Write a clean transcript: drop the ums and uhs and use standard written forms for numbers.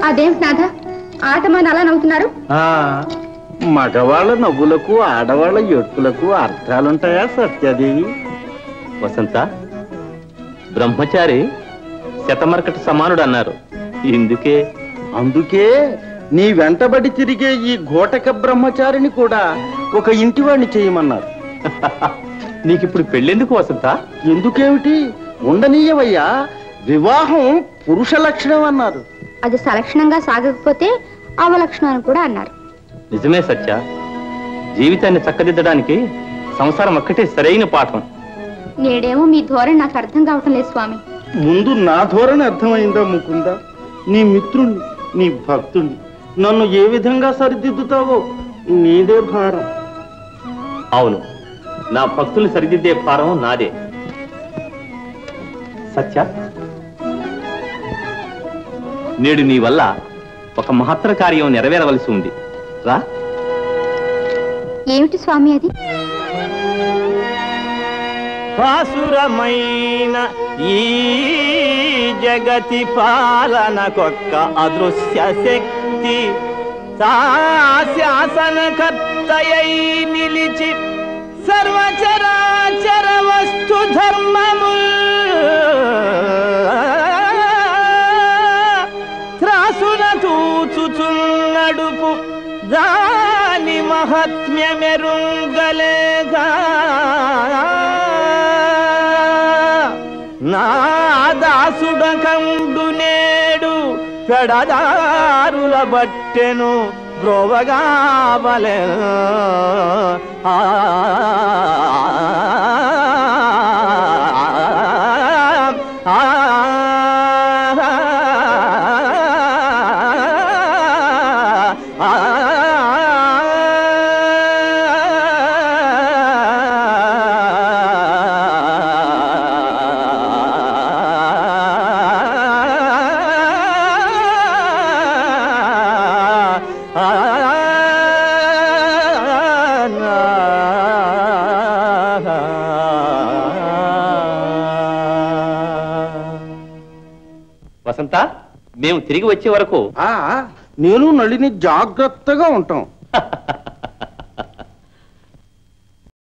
అదేమిటి నాథ ఆటమాని అలా నవ్వుతున్నారు? మగవాళ్ళ నవ్వులకు ఆడవాళ్ళ ఏడ్పులకు అర్థాలుంటాయా సత్యాదేవి? వసంత, బ్రహ్మచారి శతమర్కట సమానుడు అన్నారు. అందుకే నీ వెంటబడి తిరిగే ఈ ఘోటక బ్రహ్మచారిని కూడా ఒక ఇంటివాణ్ణి చేయమన్నారు. నీకిప్పుడు పెళ్ళెందుకు వసంత? ఎందుకేమిటి, ఉండనీయవయ్యా. వివాహం పురుష లక్షణం అన్నారు. అది సలక్షణంగా సాగకపోతే అవలక్షణం కూడా అన్నారు. నిజమే సత్య, జీవితాన్ని చక్కదిద్దడానికి సంసారం ఒక్కటే సరైన పాఠం. నేడేమో మీ ధోరణి నాకు అర్థం కావటం లేదు స్వామి. ముందు నా ధోరణి అర్థమైందా ముకుందా? నీ మిత్రుణ్ణి, నీ భక్తుణ్ణి నన్ను ఏ విధంగా సరిదిద్దుతావో నీదే భారం. అవును, నా భక్తుల్ని సరిదిద్దే భారం నాదే. సత్య, నేడు నీ వల్ల ఒక మహత్తర కార్యం నెరవేరవలసి ఉంది. రా. ఏమిటి స్వామి అది? పాసురమైన ఈ జగతి పాలనకొక్క అదృశ్య శక్తి శాసనకర్తయై నిలిచి సర్వచరాచర వస్తు ధర్మము త్రాసున తూచుచున్నడుపు దాని మహాత్మ్యమెరుంగలేగా నా దాసుడకండు నేడు పెడదారుల బట్టెను బ్రోవగావలే. వసంత, మేము తిరిగి వచ్చే వరకు నేను నళిని జాగ్రత్తగా ఉంటాం.